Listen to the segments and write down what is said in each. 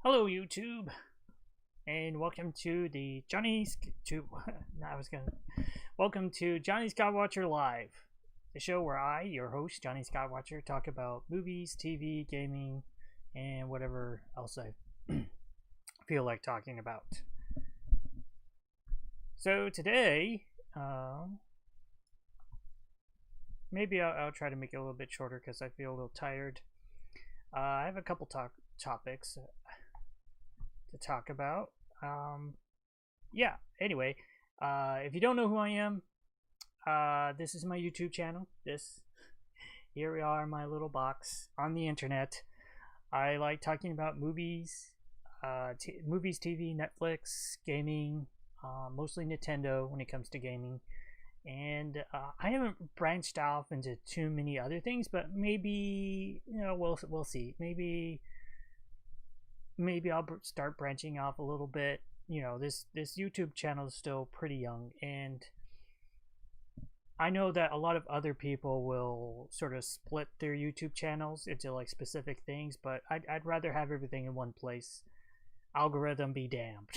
Hello, YouTube, and welcome to the welcome to Jonny Skywatcher Live, the show where I, your host Jonny Skywatcher, talk about movies, TV, gaming, and whatever else I feel like talking about. So today, maybe I'll try to make it a little bit shorter because I feel a little tired. I have a couple topics to talk about. Yeah, anyway, if you don't know who I am, this is my YouTube channel. Here we are, my little box on the internet. I like talking about movies, TV, Netflix, gaming, mostly Nintendo when it comes to gaming. And I haven't branched off into too many other things, but maybe we'll see. Maybe I'll start branching off a little bit. This YouTube channel is still pretty young, and I know that a lot of other people will sort of split their YouTube channels into like specific things, but I'd rather have everything in one place. Algorithm be damned.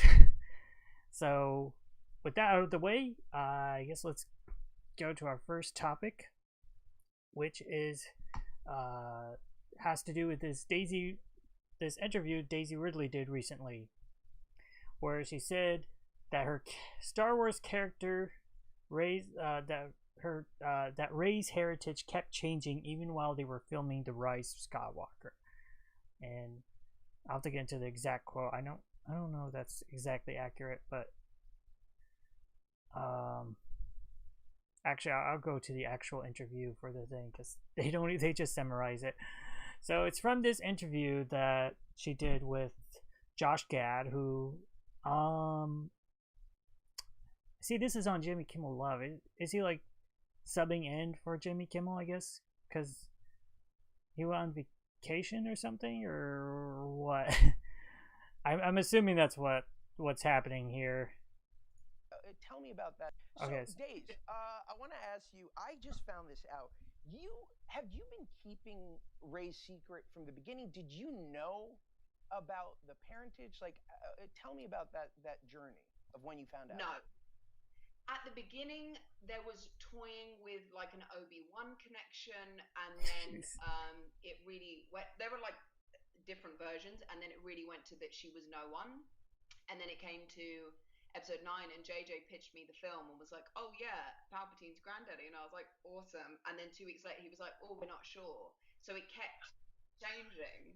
So, with that out of the way, I guess let's go to our first topic, which is has to do with this interview Daisy Ridley did recently, where she said that her Star Wars character Rey's heritage kept changing even while they were filming The Rise of Skywalker. And I'll have to get into the exact quote. I don't know if that's exactly accurate, but actually I'll go to the actual interview for the thing because they just summarize it. So it's from this interview that she did with Josh Gad, who see, this is on Jimmy Kimmel Live. Is he like subbing in for Jimmy Kimmel, I guess, because he went on vacation or something, or what? I'm assuming that's what's happening here. Tell me about that. Okay. So, Days, I want to ask you, I just found this out. Have you been keeping Rey's secret from the beginning? Did you know about the parentage? Like, tell me about that journey of when you found out. No. At the beginning, there was toying with like an Obi-Wan connection, and then it really went. There were like different versions, and then it really went to that she was no one, and then it came to episode 9, and JJ pitched me the film and was like, "Oh yeah, Palpatine's granddaddy," and I was like, "Awesome." And then 2 weeks later, he was like, "Oh, we're not sure." So it kept changing.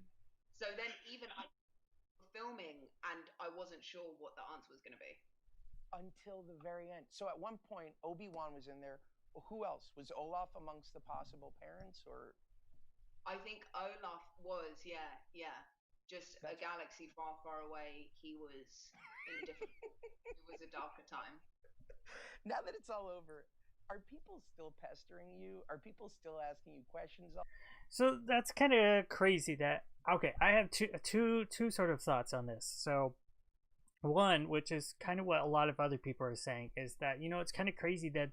So then even I was filming, and I wasn't sure what the answer was going to be until the very end. So at one point, Obi-Wan was in there. Who else was Olaf amongst the possible parents, or? I think Olaf was, yeah. Just a galaxy far, far away. He was in a different. It was a darker time. Now that it's all over, are people still pestering you? Are people still asking you questions? So that's kind of crazy. I have two sort of thoughts on this. So one, which is kind of what a lot of other people are saying, is that it's kind of crazy that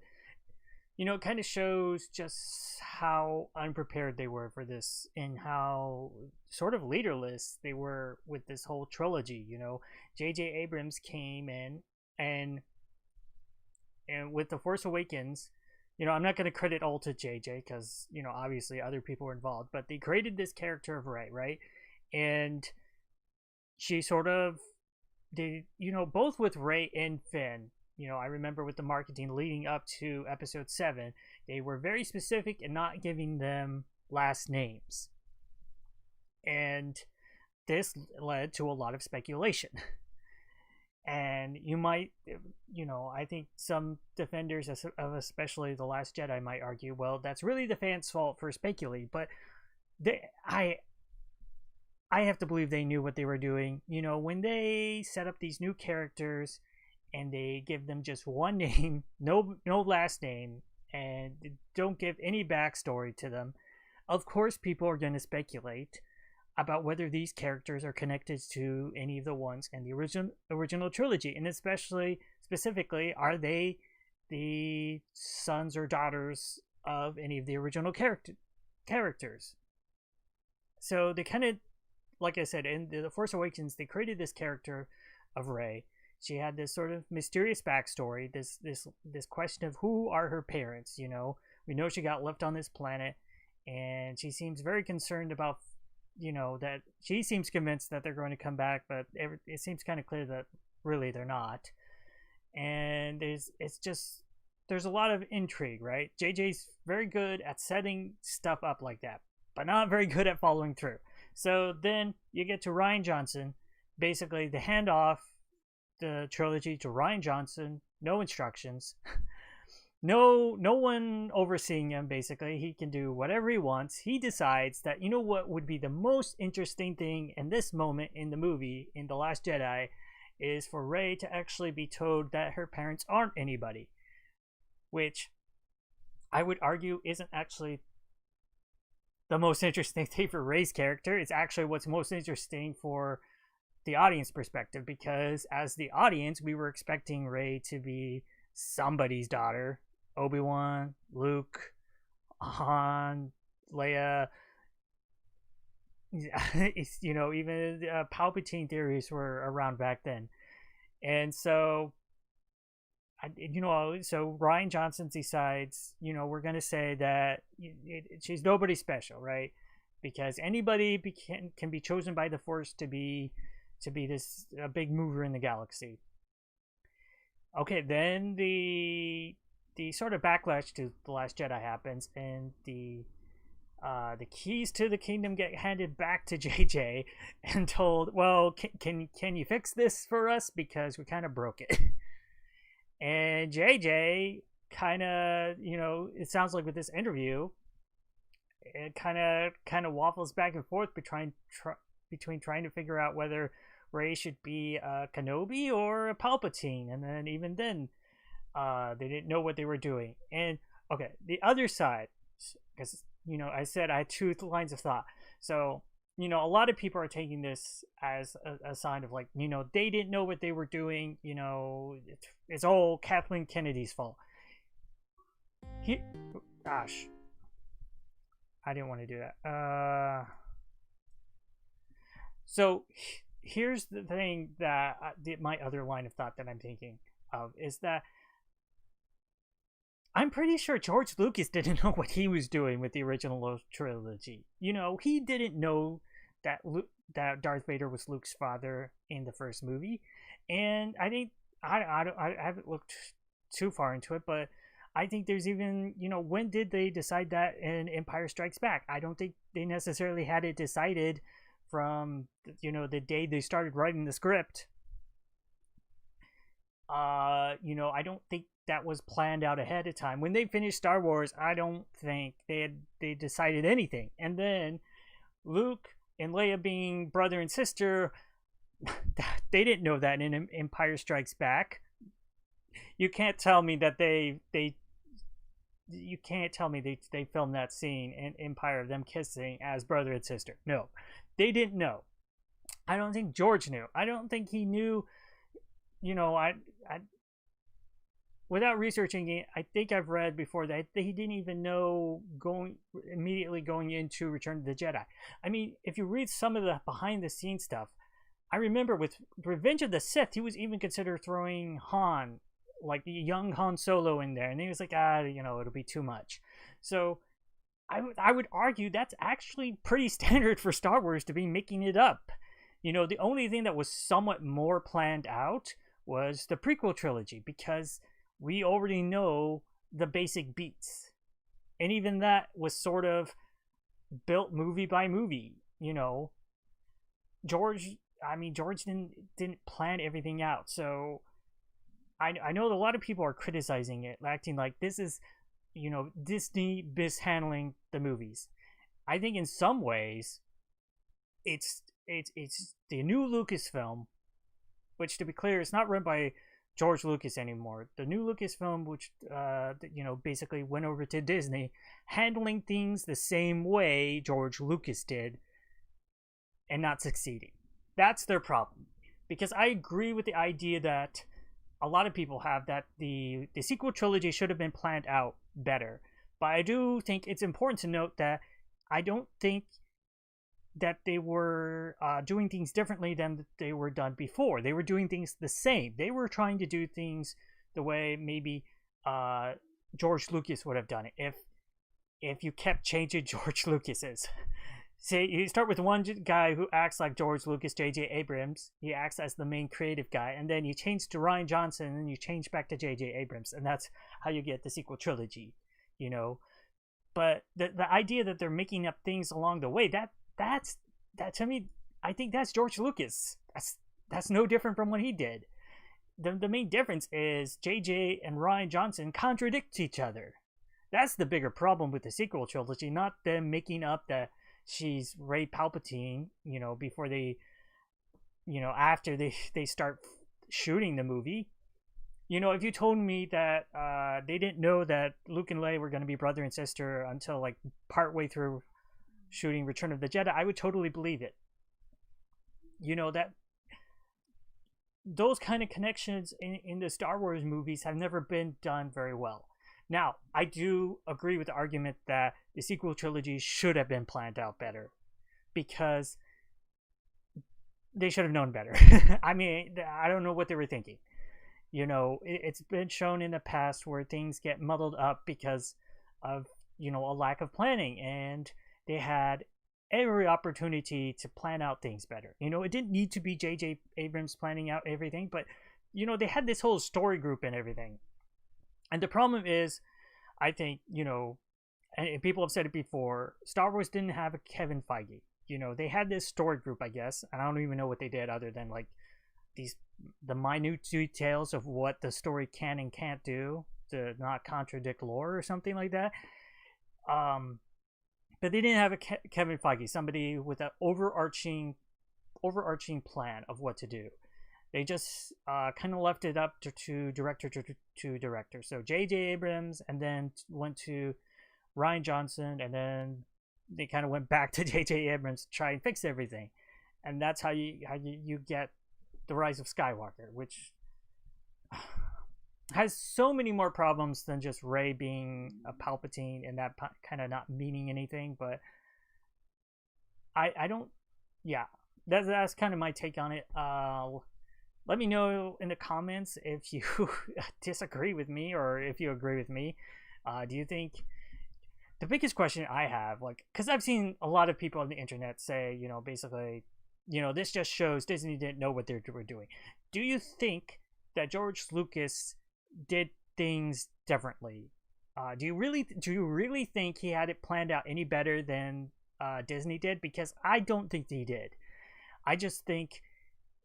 it kind of shows just how unprepared they were for this and how sort of leaderless they were with this whole trilogy. J.J. Abrams came in and with The Force Awakens, I'm not going to credit all to JJ because, obviously other people were involved, but they created this character of Rey, right? And she sort of, both with Rey and Finn, I remember with the marketing leading up to episode 7, they were very specific in not giving them last names. And this led to a lot of speculation. And you might, I think some defenders of especially The Last Jedi might argue, well, that's really the fans' fault for speculating. But I have to believe they knew what they were doing. When they set up these new characters and they give them just one name, no last name, and don't give any backstory to them, of course people are going to speculate about whether these characters are connected to any of the ones in the original trilogy, and specifically, are they the sons or daughters of any of the original characters? So they kind of like I said, in the Force Awakens, they created this character of Rey. She had this sort of mysterious backstory, this question of who are her parents. You know, we know she got left on this planet, and she seems very concerned about, you know, that she seems convinced that they're going to come back, but it seems kind of clear that really they're not. And there's a lot of intrigue, right? JJ's very good at setting stuff up like that, but not very good at following through. So then you get to Rian Johnson, basically the handoff the trilogy to Rian Johnson, no instructions, no one overseeing him. Basically, he can do whatever he wants. He decides that, you know what would be the most interesting thing in this moment in the movie, in The Last Jedi, is for Rey to actually be told that her parents aren't anybody, which I would argue isn't actually the most interesting thing for Rey's character. It's actually what's most interesting for the audience perspective, because as the audience, we were expecting Rey to be somebody's daughter. Obi-Wan, Luke, Han, Leia. You know, even Palpatine theories were around back then. And so, you know, so Rian Johnson decides, you know, we're going to say that she's nobody special, right? Because anybody can be chosen by the Force to be this a big mover in the galaxy. Okay, then the sort of backlash to The Last Jedi happens, and the keys to the kingdom get handed back to JJ and told, well, can you fix this for us, because we kind of broke it. And JJ kind of, you know, it sounds like with this interview, it kind of waffles back and forth between trying to figure out whether Rey should be a Kenobi or a Palpatine, and then even then, they didn't know what they were doing. And okay, the other side, because, you know, I said I had two lines of thought. So, you know, a lot of people are taking this as a sign of, like, you know, they didn't know what they were doing. You know, it's all Kathleen Kennedy's fault. Gosh, I didn't want to do that. So here's the thing that my other line of thought that I'm thinking of is that I'm pretty sure George Lucas didn't know what he was doing with the original trilogy. You know, he didn't know that Darth Vader was Luke's father in the first movie. And I think, I haven't looked too far into it, but I think there's even, you know, when did they decide that in Empire Strikes Back? I don't think they necessarily had it decided from, you know, the day they started writing the script. You know, I don't think that was planned out ahead of time. When they finished Star Wars, I don't think they decided anything. And then Luke and Leia being brother and sister, they didn't know that in Empire Strikes Back. You can't tell me that they filmed that scene in Empire of them kissing as brother and sister. No, they didn't know. I don't think George knew. I don't think he knew. You know, I without researching it, I think I've read before that he didn't even know immediately going into Return of the Jedi. I mean, if you read some of the behind the scenes stuff, I remember with Revenge of the Sith, he was even considered throwing Han, like the young Han Solo, in there, and he was like, you know, it'll be too much. So I would argue that's actually pretty standard for Star Wars to be making it up. You know, the only thing that was somewhat more planned out was the prequel trilogy, because we already know the basic beats. And even that was sort of built movie by movie, you know. George didn't plan everything out. So I know that a lot of people are criticizing it, acting like this is, you know, Disney mishandling the movies. I think in some ways it's the new Lucasfilm, which, to be clear, is not run by George Lucas anymore. The new Lucasfilm, which you know, basically went over to Disney, handling things the same way George Lucas did and not succeeding. That's their problem. Because I agree with the idea that a lot of people have, that the sequel trilogy should have been planned out better. But I do think it's important to note that I don't think that they were doing things differently than they were done before. They were doing things the same. They were trying to do things the way maybe George Lucas would have done it if you kept changing George Lucas's. Say you start with one guy who acts like George Lucas, J.J. Abrams. He acts as the main creative guy, and then you change to Rian Johnson, and then you change back to J.J. Abrams, and that's how you get the sequel trilogy, you know. But the idea that they're making up things along the way, that to me, I think that's George Lucas. That's no different from what he did. The main difference is J.J. and Rian Johnson contradict each other. That's the bigger problem with the sequel trilogy, not them making up that she's Rey Palpatine, you know, before they, you know, after they start shooting the movie. You know, if you told me that they didn't know that Luke and Leia were going to be brother and sister until like partway through shooting Return of the Jedi, I would totally believe it. You know, that those kind of connections in the Star Wars movies have never been done very well. Now, I do agree with the argument that the sequel trilogy should have been planned out better, because they should have known better. I mean, I don't know what they were thinking. You know, it's been shown in the past where things get muddled up because of, you know, a lack of planning, and they had every opportunity to plan out things better. You know, it didn't need to be J.J. Abrams planning out everything, but, you know, they had this whole story group and everything. And the problem is, I think, you know, and people have said it before, Star Wars didn't have a Kevin Feige. You know, they had this story group, I guess, and I don't even know what they did other than like the minute details of what the story can and can't do to not contradict lore or something like that. But they didn't have a Kevin Feige, somebody with an overarching plan of what to do. They just kind of left it up to director to director. So J.J. Abrams, and then went to Rian Johnson, and then they kind of went back to J.J. Abrams to try and fix everything. And that's how you get The Rise of Skywalker, which has so many more problems than just Rey being a Palpatine and that kind of not meaning anything. But I don't, yeah, that's kind of my take on it. Let me know in the comments if you disagree with me or if you agree with me. Do you think, the biggest question I have, like, because I've seen a lot of people on the internet say, you know, basically, you know, this just shows Disney didn't know what they were doing. Do you think that George Lucas did things differently? Do you really think he had it planned out any better than Disney did? Because I don't think he did. I just think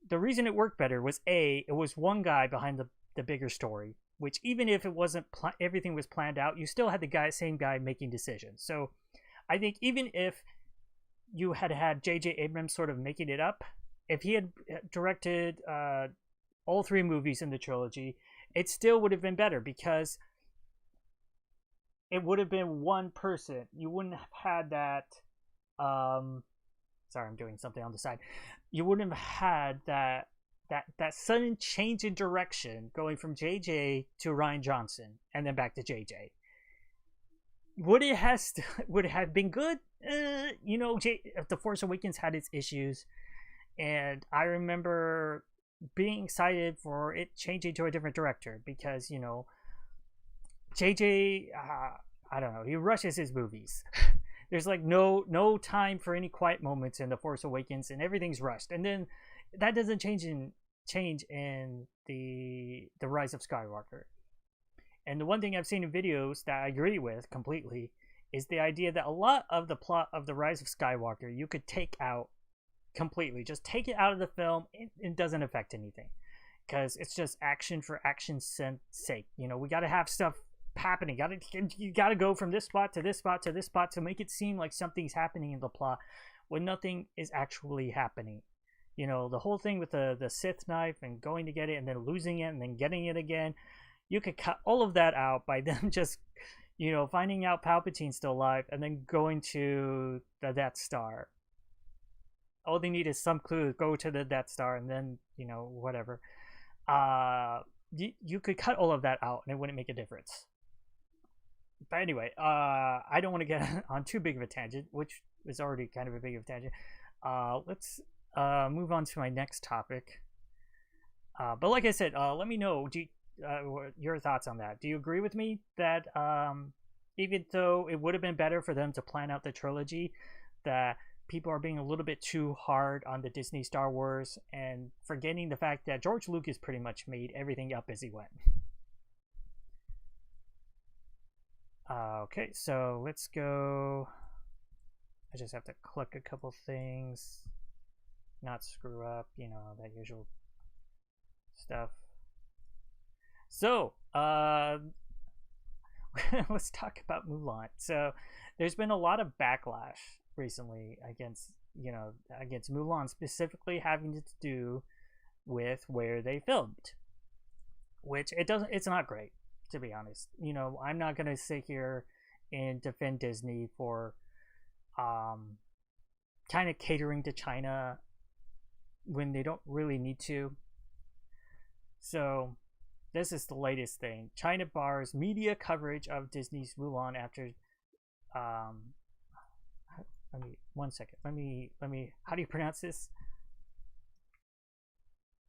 the reason it worked better was it was one guy behind the bigger story, which even if it wasn't everything was planned out, you still had the same guy making decisions. So I think even if you had J.J. Abrams sort of making it up, if he had directed all three movies in the trilogy, it still would have been better, because it would have been one person. You wouldn't have had that sorry, I'm doing something on the side. You wouldn't have had that sudden change in direction going from JJ to Rian Johnson and then back to JJ. Would it have been good? You know, The Force Awakens had its issues, and I remember being excited for it changing to a different director, because, you know, JJ, I don't know, he rushes his movies. There's like no time for any quiet moments in The Force Awakens, and everything's rushed. And then that doesn't change in the Rise of Skywalker. And the one thing I've seen in videos that I agree with completely is the idea that a lot of the plot of The Rise of Skywalker you could take out completely. Just take it out of the film. It doesn't affect anything, because it's just action for action's sake. You know, we got to have stuff happening. You got to go from this spot to this spot to this spot to make it seem like something's happening in the plot when nothing is actually happening. You know, the whole thing with the Sith knife and going to get it and then losing it and then getting it again, you could cut all of that out by them just, you know, finding out Palpatine's still alive and then going to the Death Star. All they need is some clue, go to the Death Star, and then, you know, whatever. You could cut all of that out and it wouldn't make a difference. But anyway, I don't want to get on too big of a tangent, which is already kind of a big of a tangent. Let's move on to my next topic. But like I said, let me know your thoughts on that. Do you agree with me that even though it would have been better for them to plan out the trilogy, that people are being a little bit too hard on the Disney Star Wars and forgetting the fact that George Lucas pretty much made everything up as he went? Okay, so let's go. I just have to click a couple things, not screw up, that usual stuff. So, let's talk about Mulan. So, there's been a lot of backlash recently against Mulan, specifically having to do with where they filmed, which it's not great, to be honest. I'm not gonna sit here and defend Disney for kind of catering to China when they don't really need to. So this is the latest thing. China bars media coverage of Disney's Mulan after let me 1 second. Let me how do you pronounce this?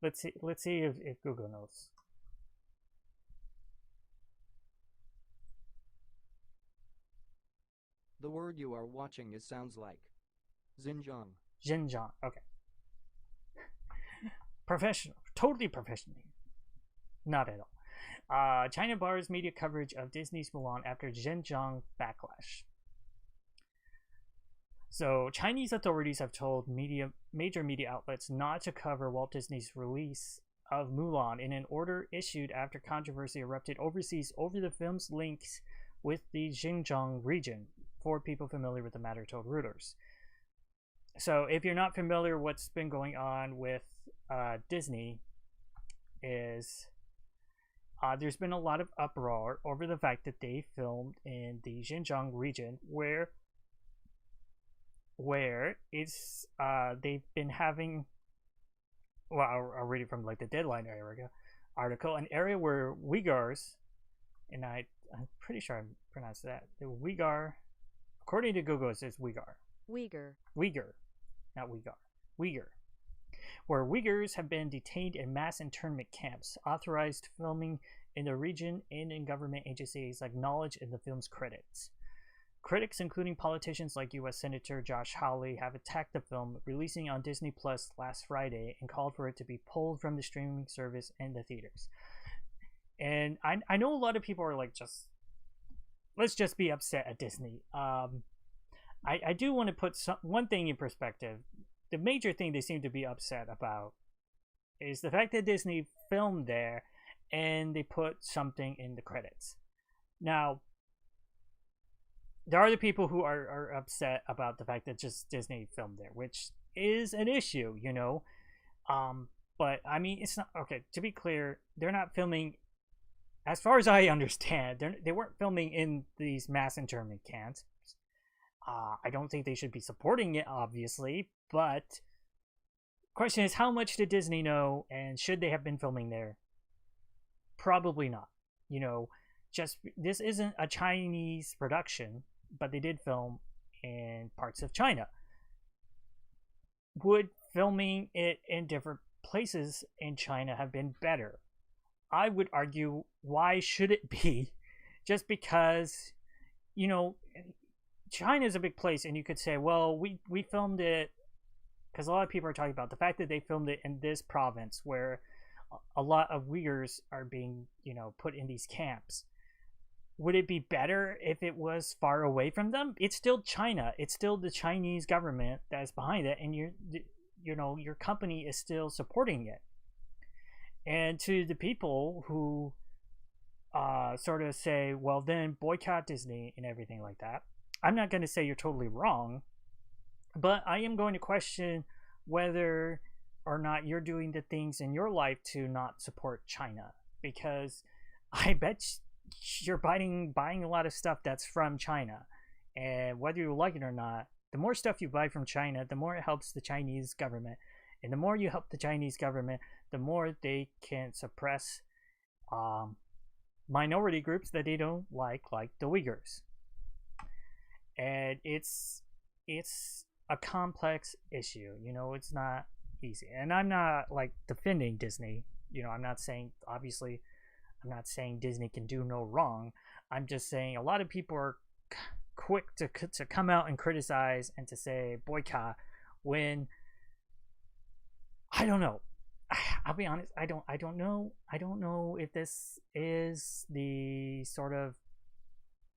Let's see if Google knows. The word you are watching sounds like Xinjiang. Xinjiang. Okay. Professional. Totally professional. Not at all. China bars media coverage of Disney's Mulan after Xinjiang backlash. So, Chinese authorities have told major media outlets not to cover Walt Disney's release of Mulan in an order issued after controversy erupted overseas over the film's links with the Xinjiang region, for people familiar with the matter told Reuters. So, if you're not familiar, what's been going on with Disney is there's been a lot of uproar over the fact that they filmed in the Xinjiang region where it's they've been having, well, I'll read it from like the Deadline article, an area where Uyghurs, and I'm pretty sure I pronounced that, the Uyghur, according to Google it says Uyghur, not Uyghur, Uyghur, where Uyghurs have been detained in mass internment camps. Authorized filming in the region and in government agencies acknowledged in the film's credits. Critics, including politicians like U.S. Senator Josh Hawley, have attacked the film, releasing on Disney Plus last Friday, and called for it to be pulled from the streaming service and the theaters. And I know a lot of people are like, let's just be upset at Disney. I do want to put one thing in perspective. The major thing they seem to be upset about is the fact that Disney filmed there and they put something in the credits. Now, there are the people who are upset about the fact that just Disney filmed there, which is an issue, but I mean, it's not okay. To be clear, they're not filming, as far as I understand, they weren't filming in these mass internment camps. I don't think they should be supporting it, obviously, but the question is, how much did Disney know, and should they have been filming there? Probably not. Just this isn't a Chinese production, but they did film in parts of China. Would filming it in different places in China have been better? I would argue, why should it be? Just because, China is a big place, and you could say, well, we filmed it, because a lot of people are talking about the fact that they filmed it in this province where a lot of Uyghurs are being, put in these camps. Would it be better if it was far away from them? It's still China. It's still the Chinese government that's behind it, and your company is still supporting it. And to the people who sort of say, well, then boycott Disney and everything like that, I'm not going to say you're totally wrong, but I am going to question whether or not you're doing the things in your life to not support China, because I bet you're buying a lot of stuff that's from China, and whether you like it or not, the more stuff you buy from China, the more it helps the Chinese government, and the more you help the Chinese government, the more they can suppress minority groups that they don't like the Uyghurs. And it's a complex issue. You know, it's not easy. And I'm not like defending Disney. You know, I'm not saying, obviously, I'm not saying Disney can do no wrong. I'm just saying a lot of people are quick to come out and criticize and to say boycott when I don't know. I'll be honest. I don't know. I don't know if this is the sort of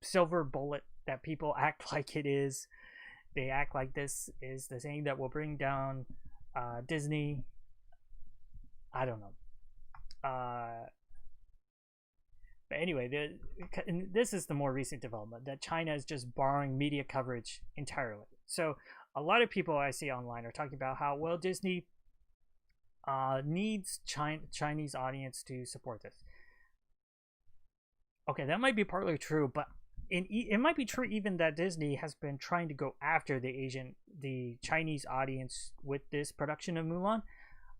silver bullet that people act like it is. They act like this is the thing that will bring down Disney. I don't know. But anyway, this is the more recent development that China is just barring media coverage entirely. So a lot of people I see online are talking about how, well, Disney needs Chinese audience to support this. Okay, that might be partly true, but it might be true even that Disney has been trying to go after the Chinese audience with this production of Mulan.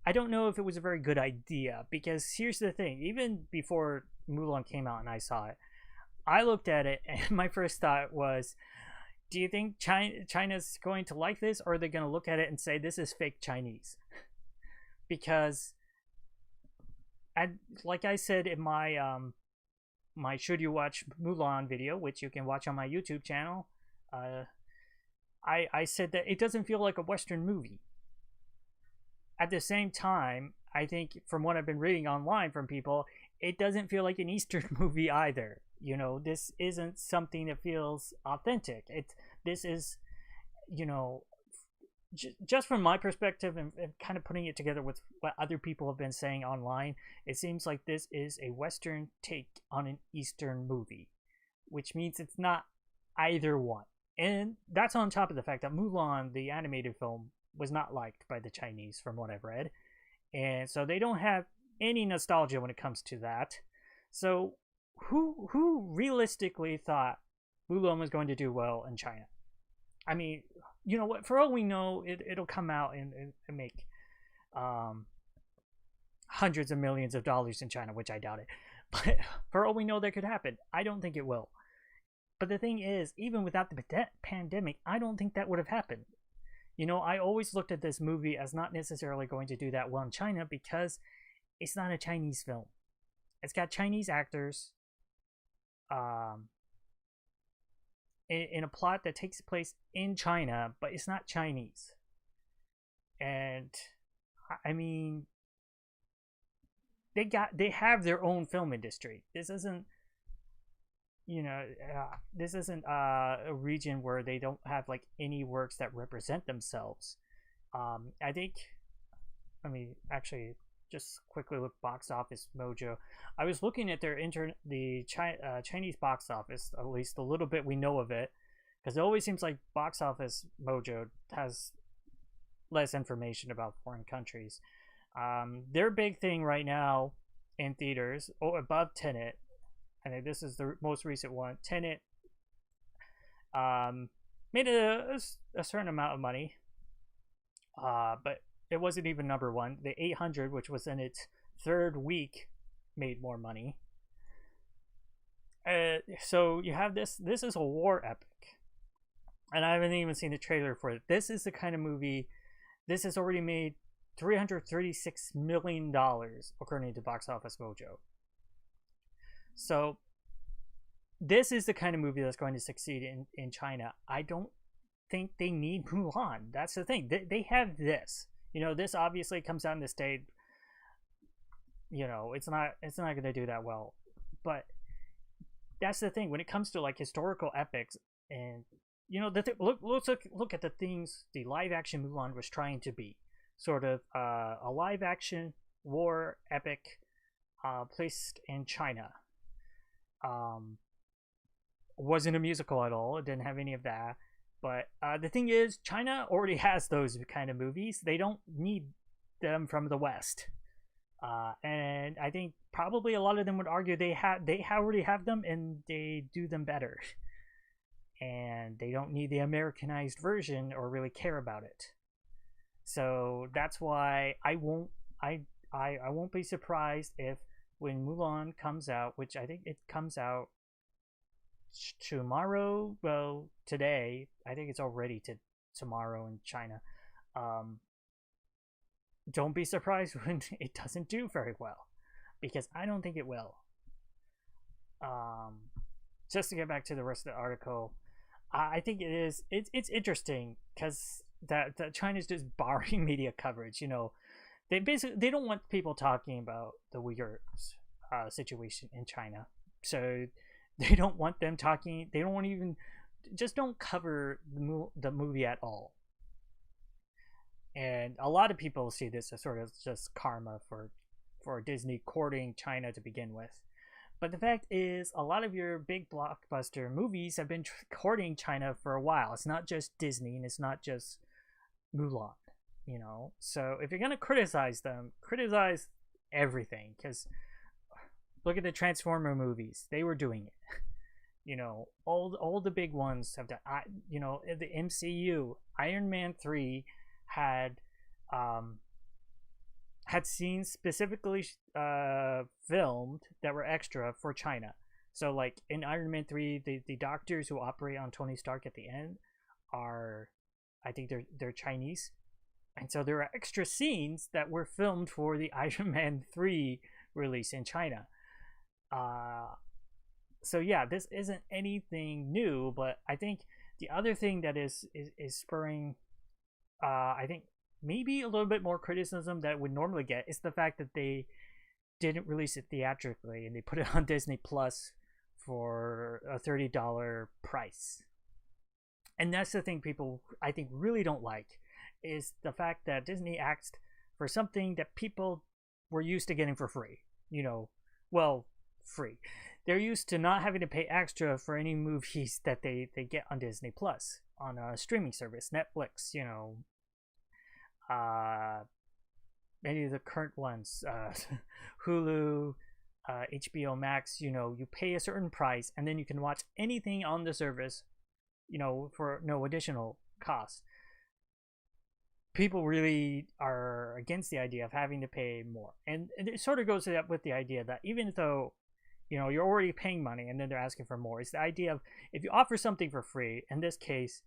I don't know if it was a very good idea, because here's the thing. Even before Mulan came out and I saw it, I looked at it and my first thought was, do you think China's going to like this, or are they going to look at it and say this is fake Chinese? Because, like I said in my my Should You Watch Mulan video, which you can watch on my YouTube channel, I said that it doesn't feel like a Western movie. At the same time, I think from what I've been reading online from people, it doesn't feel like an Eastern movie either. You know, this isn't something that feels authentic. This is, you know, just from my perspective and kind of putting it together with what other people have been saying online, it seems like this is a Western take on an Eastern movie, which means it's not either one. And that's on top of the fact that Mulan, the animated film, was not liked by the Chinese from what I've read. And so they don't have any nostalgia when it comes to that. So who realistically thought Mulan was going to do well in China? I mean, you know what? For all we know, it'll come out and make hundreds of millions of dollars in China, which I doubt it. But for all we know, that could happen. I don't think it will. But the thing is, even without the pandemic, I don't think that would have happened. You know, I always looked at this movie as not necessarily going to do that well in China because it's not a Chinese film. It's got Chinese actors in a plot that takes place in China, but it's not Chinese. And I mean, they have their own film industry. This isn't, you know, this isn't a region where they don't have like any works that represent themselves. I think, I mean, actually, just quickly look Box Office Mojo. I was looking at their Chinese box office, at least a little bit we know of it, because it always seems like Box Office Mojo has less information about foreign countries. Their big thing right now in theaters, above Tenet, and this is the most recent one. Tenet made a certain amount of money, but it wasn't even number one. The 800, which was in its third week, made more money. So you have this. This is a war epic, and I haven't even seen the trailer for it. This is the kind of movie. This has already made $336 million according to Box Office Mojo. So this is the kind of movie that's going to succeed in China. I don't think they need Mulan. That's the thing. They have this. You know, this obviously comes out in the States. You know, it's not going to do that well. But that's the thing. When it comes to like historical epics, and you know, let's look at the things the live action Mulan was trying to be. Sort of a live action war epic placed in China. Wasn't a musical at all. It didn't have any of that. But the thing is, China already has those kind of movies. They don't need them from the West. And I think probably a lot of them would argue they already have them and they do them better. And they don't need the Americanized version or really care about it. So that's why I won't be surprised if when Mulan comes out, which I think it comes out tomorrow, well, today, I think it's already tomorrow in China. Don't be surprised when it doesn't do very well, because I don't think it will. Just to get back to the rest of the article, I think it's interesting because that China's just barring media coverage. They don't want people talking about the Uyghurs situation in China, so they don't want them talking. They don't want to even just don't cover the movie at all. And a lot of people see this as sort of just karma for Disney courting China to begin with. But the fact is, a lot of your big blockbuster movies have been courting China for a while. It's not just Disney, and it's not just Mulan, So if you're gonna criticize them, criticize everything. Because look at the Transformer movies; they were doing it. All the big ones have done. The MCU, Iron Man 3 had scenes specifically filmed that were extra for China. So like in Iron Man 3, the doctors who operate on Tony Stark at the end are, I think they're Chinese. And so there are extra scenes that were filmed for the Iron Man 3 release in China. So yeah, this isn't anything new, but I think the other thing that is spurring I think maybe a little bit more criticism that would normally get is the fact that they didn't release it theatrically and they put it on Disney Plus for a $30 price. And that's the thing people I think really don't like, is the fact that Disney asked for something that people were used to getting for free. Free. They're used to not having to pay extra for any movies that they get on Disney Plus, on a streaming service, Netflix, many of the current ones, Hulu, HBO Max. You pay a certain price and then you can watch anything on the service, for no additional cost. People really are against the idea of having to pay more, and it sort of goes with the idea that even though you're already paying money and then they're asking for more, it's the idea of, if you offer something for free, in this case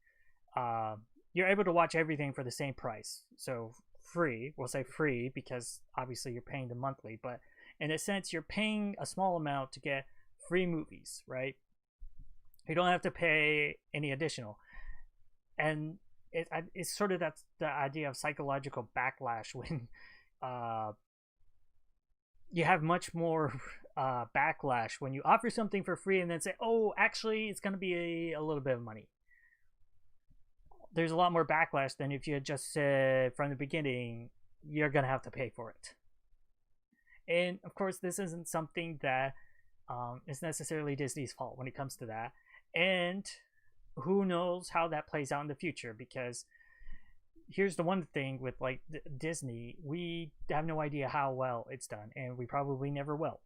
you're able to watch everything for the same price. So free, we'll say free because obviously you're paying the monthly, but in a sense you're paying a small amount to get free movies, right? You don't have to pay any additional. And it's sort of, that's the idea of psychological backlash, when you have much more backlash when you offer something for free and then say, oh, actually it's going to be a little bit of money. There's a lot more backlash than if you had just said from the beginning, you're going to have to pay for it. And of course, this isn't something that is necessarily Disney's fault when it comes to that. And who knows how that plays out in the future, because here's the one thing with like Disney, we have no idea how well it's done, and we probably never will,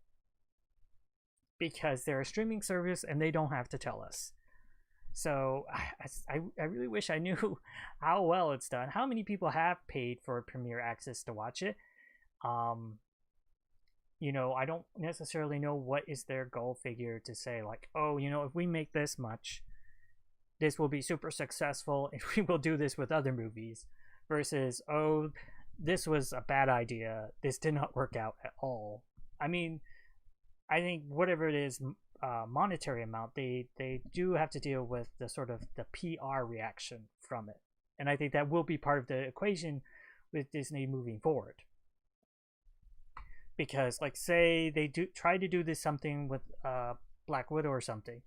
because they're a streaming service and they don't have to tell us. So I really wish I knew how well it's done, how many people have paid for Premier Access to watch it. I don't necessarily know what is their goal figure to say, like, oh, if we make this much, this will be super successful and we will do this with other movies, versus, oh, this was a bad idea, this did not work out at all. I mean, I think whatever it is, monetary amount, they do have to deal with the sort of the PR reaction from it, and I think that will be part of the equation with Disney moving forward. Because, like, say they do try to do this something with Black Widow or something,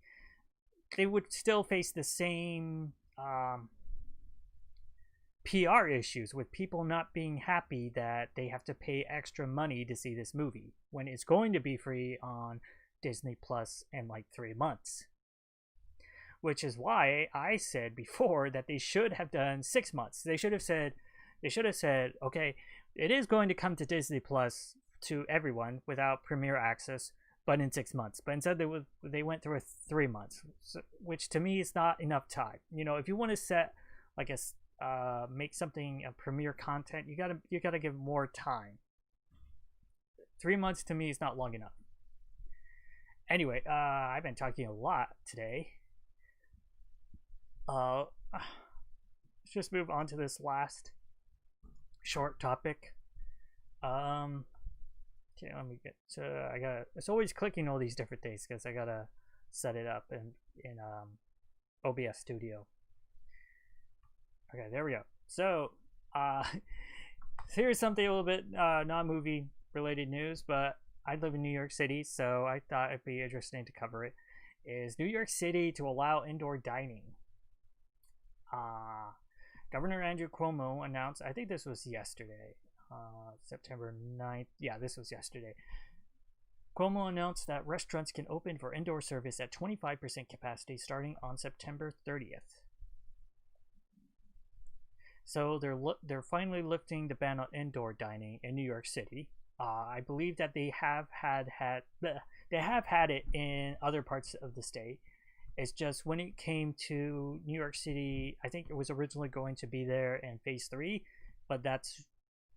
they would still face the same PR issues, with people not being happy that they have to pay extra money to see this movie when it's going to be free on Disney Plus in like 3 months. Which is why I said before that they should have done 6 months. They should have said, okay, it is going to come to Disney Plus to everyone without Premier Access, but in 6 months. But instead they went through 3 months, which to me is not enough time. If you want to set like a make something a premiere content, you gotta give more time. 3 months to me is not long enough. Anyway, I've been talking a lot today. just move on to this last short topic. Okay, let me get to. I got. It's always clicking all these different things because I gotta set it up in OBS Studio. Okay, there we go. So, here's something a little bit non-movie related news, but I live in New York City, so I thought it'd be interesting to cover it. Is New York City to allow indoor dining? Governor Andrew Cuomo announced, I think this was yesterday, September 9th. Yeah, this was yesterday. Cuomo announced that restaurants can open for indoor service at 25% capacity starting on September 30th. So they're finally lifting the ban on indoor dining in New York City. I believe that they have had it in other parts of the state. It's just when it came to New York City, I think it was originally going to be there in phase 3, but that's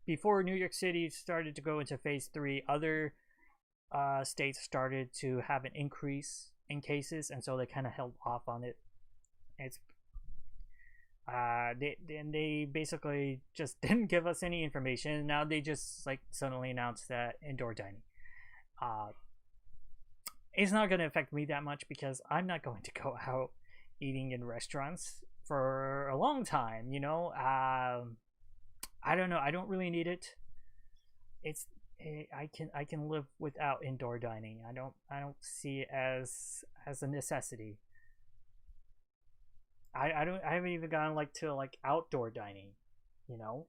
before New York City started to go into phase 3. Other states started to have an increase in cases, and so they kind of held off on it. It's they basically just didn't give us any information. Now they just like suddenly announced that indoor dining. It's not going to affect me that much because I'm not going to go out eating in restaurants for a long time. You know, I don't know. I don't really need it. I can live without indoor dining. I don't see it as a necessity. I haven't even gone to outdoor dining, you know.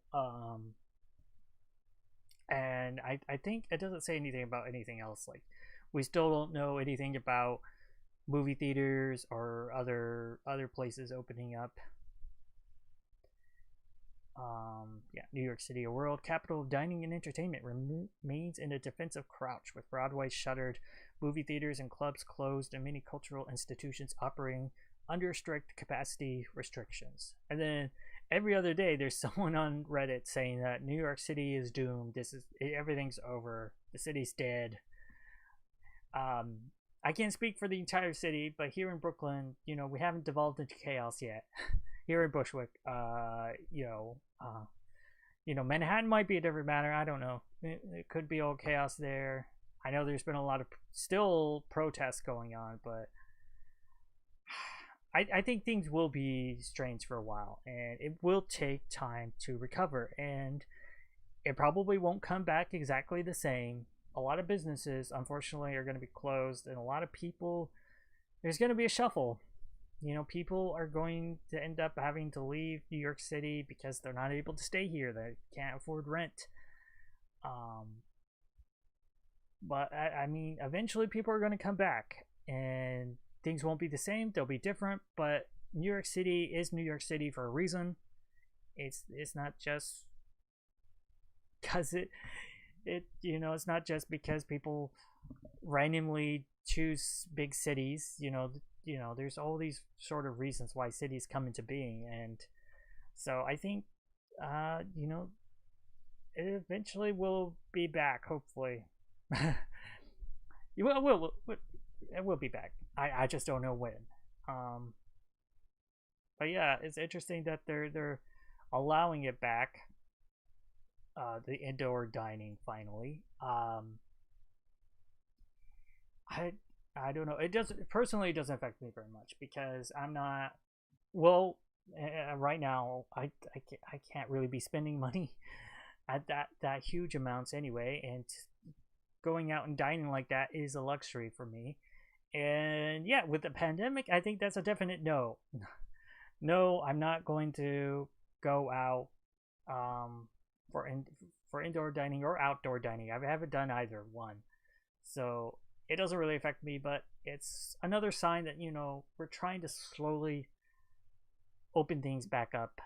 And I think it doesn't say anything about anything else. Like, we still don't know anything about movie theaters or other places opening up. Yeah, New York City, a world capital of dining and entertainment, remains in a defensive crouch, with Broadway shuttered, movie theaters and clubs closed, and many cultural institutions operating under strict capacity restrictions. And then every other day, there's someone on Reddit saying that New York City is doomed. Everything's over. The city's dead. I can't speak for the entire city, but here in Brooklyn, you know, we haven't devolved into chaos yet. Here in Bushwick, Manhattan might be a different matter. I don't know. It could be all chaos there. I know there's been a lot of still protests going on, but I think things will be strange for a while, and it will take time to recover, and it probably won't come back exactly the same. A lot of businesses, unfortunately, are going to be closed, and a lot of people, there's going to be a shuffle. You know, people are going to end up having to leave New York City because they're not able to stay here. They can't afford rent. But I mean, eventually people are going to come back, and things won't be the same. They'll be different, but New York City is New York City for a reason. It's not just because it's not just because people randomly choose big cities. There's all these sort of reasons why cities come into being, and so I think it eventually will be back, hopefully. It will be back. I just don't know when. But yeah, it's interesting that they're allowing it back. The indoor dining finally. I don't know. It doesn't affect me very much because I'm not. Well, right now I can't really be spending money at that huge amounts anyway, and going out and dining like that is a luxury for me. And yeah, with the pandemic, I think that's a definite no. No, I'm not going to go out for indoor dining or outdoor dining. I haven't done either one, so it doesn't really affect me. But it's another sign that we're trying to slowly open things back up.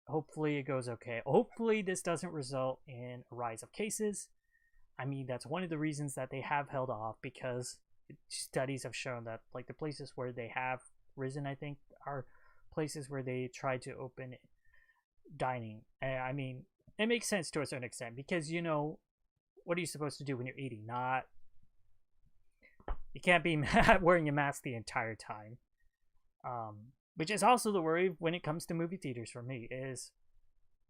Hopefully it goes okay. Hopefully this doesn't result in a rise of cases. I mean, that's one of the reasons that they have held off, because studies have shown that like the places where they have risen, I think, are places where they try to open dining. I mean, it makes sense to a certain extent because what are you supposed to do when you're eating? You can't be wearing a mask the entire time. which is also the worry when it comes to movie theaters for me, is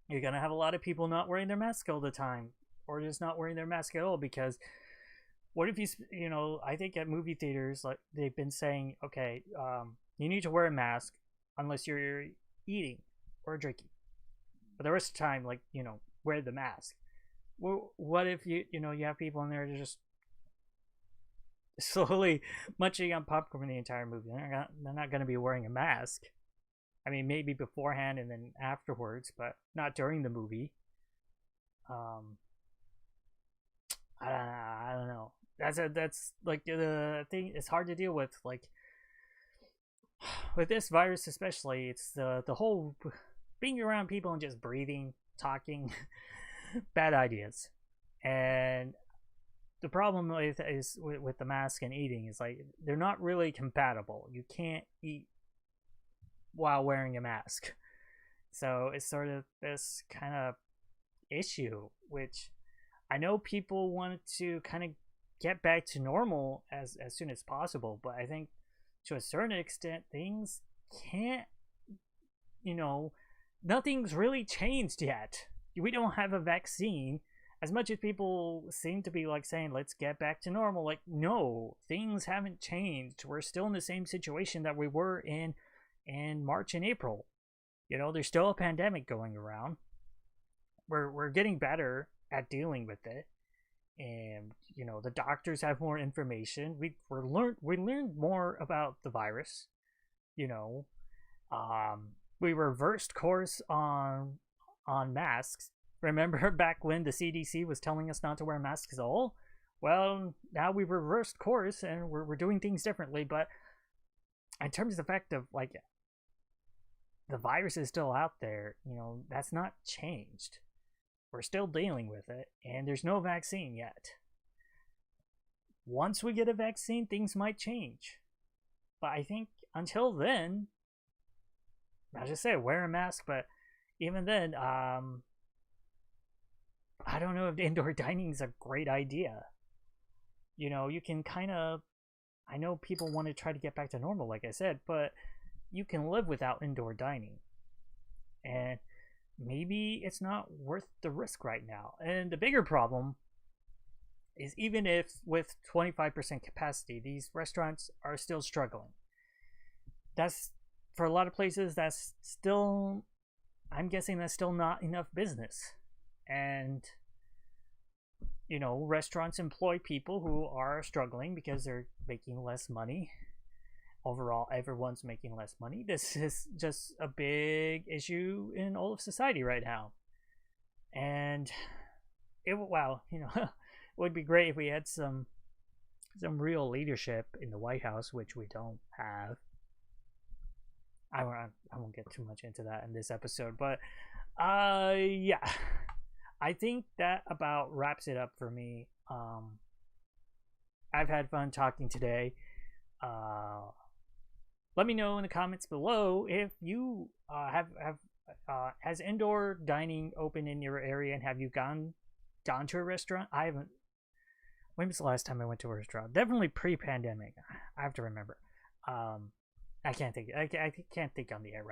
you're going to have a lot of people not wearing their mask all the time, or just not wearing their mask at all, because what if I think at movie theaters, like, they've been saying, okay, you need to wear a mask unless you're eating or drinking. But the rest of the time, like, wear the mask. Well, what if you have people in there to just slowly munching on popcorn the entire movie? They're not going to be wearing a mask. I mean, maybe beforehand and then afterwards, but not during the movie. I don't know. That's like the thing. It's hard to deal with, like, with this virus especially. It's the whole being around people and just breathing, talking, bad ideas. And the problem with the mask and eating is, like, they're not really compatible. You can't eat while wearing a mask, so it's sort of this kind of issue, which I know people want to kind of get back to normal as soon as possible, but I think to a certain extent things can't, nothing's really changed yet. We don't have a vaccine. As much as people seem to be, like, saying let's get back to normal, like, no, things haven't changed. We're still in the same situation that we were in March and April. There's still a pandemic going around. We're getting better at dealing with it, and the doctors have more information. We learned more about the virus. We reversed course on masks. Remember back when the CDC was telling us not to wear masks at all? Well, now we've reversed course and we're doing things differently. But in terms of the fact of, like, the virus is still out there, that's not changed. We're still dealing with it, and there's no vaccine yet. Once we get a vaccine, things might change. But I think until then, I just say wear a mask, but even then, I don't know if indoor dining is a great idea. You can kind of, I know people want to try to get back to normal, like I said, but you can live without indoor dining. And maybe it's not worth the risk right now. And the bigger problem is, even if with 25% capacity, these restaurants are still struggling. That's, for a lot of places, that's still, I'm guessing that's still not enough business. And restaurants employ people who are struggling because they're making less money. Overall, everyone's making less money. This is just a big issue in all of society right now. And it would be great if we had some real leadership in the White House, which we don't have. I won't get too much into that in this episode, but yeah, I think that about wraps it up for me. I've had fun talking today. Let me know in the comments below if you has indoor dining open in your area, and have you gone to a restaurant? I haven't. When was the last time I went to a restaurant? Definitely pre-pandemic. I have to remember. I can't think. I can't think on the air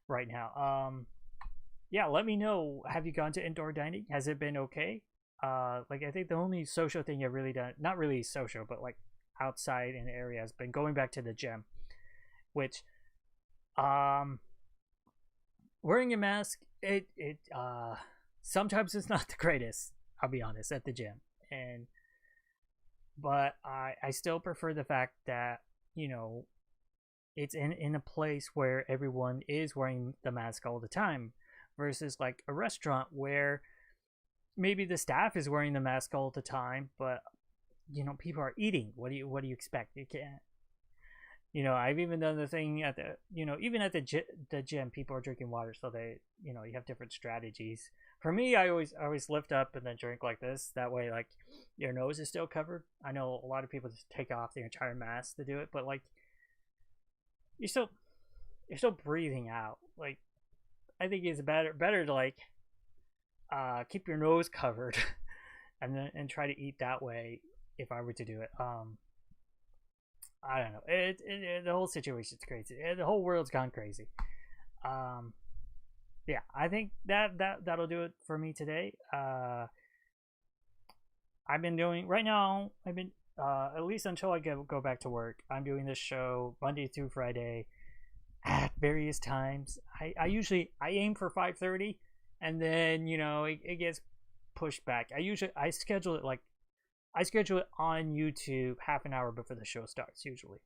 right now. Yeah, let me know. Have you gone to indoor dining? Has it been okay? Like, I think the only social thing I've really done, not really social, but like outside in the area, has been going back to the gym, which, wearing a mask, it sometimes it's not the greatest, I'll be honest, at the gym. But I still prefer the fact that, it's in a place where everyone is wearing the mask all the time, versus like a restaurant where maybe the staff is wearing the mask all the time, but people are eating. What do you expect? You can't. I've even done the thing at the, even at the gym, people are drinking water, so they, you have different strategies. For me, I always lift up and then drink like this. That way, like, your nose is still covered. I know a lot of people just take off the entire mask to do it, but like, you're still breathing out. Like, I think it's better to like keep your nose covered and try to eat that way if I were to do it. I don't know. The whole situation's crazy. The whole world's gone crazy. Um, yeah, I think that'll do it for me today. I've been doing right now. I've been at least until I go back to work. I'm doing this show Monday through Friday at various times. I usually I aim for 5:30, and then it gets pushed back. I schedule it on YouTube half an hour before the show starts usually.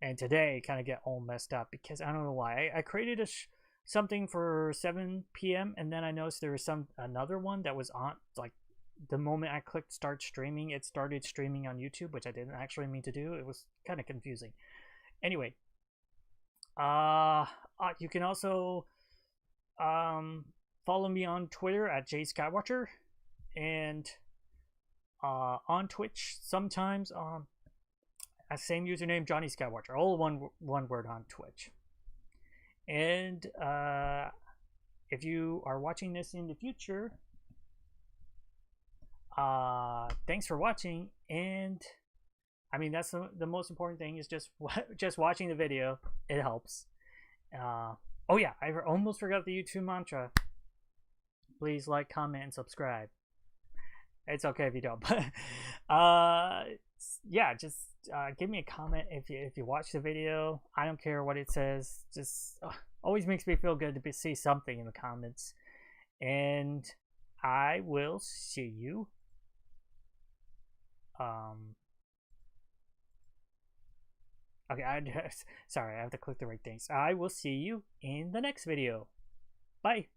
And today kind of get all messed up because I don't know why. I created something for 7 p.m. and then I noticed there was another one that was on like the moment I clicked start streaming, it started streaming on YouTube, which I didn't actually mean to do. It was kind of confusing. Anyway, you can also follow me on Twitter at Skywatcher, and on Twitch sometimes same username, Jonny Skywatcher, all one word on Twitch. And if you are watching this in the future, thanks for watching. And I mean, that's the most important thing is just watching the video. It helps. Oh yeah, I almost forgot the YouTube mantra. Please like, comment, and subscribe. It's okay if you don't, but yeah, just give me a comment if you watch the video. I don't care what it says. Just always makes me feel good to see something in the comments. And I will see you. Okay, sorry, I have to click the right things. I will see you in the next video. Bye.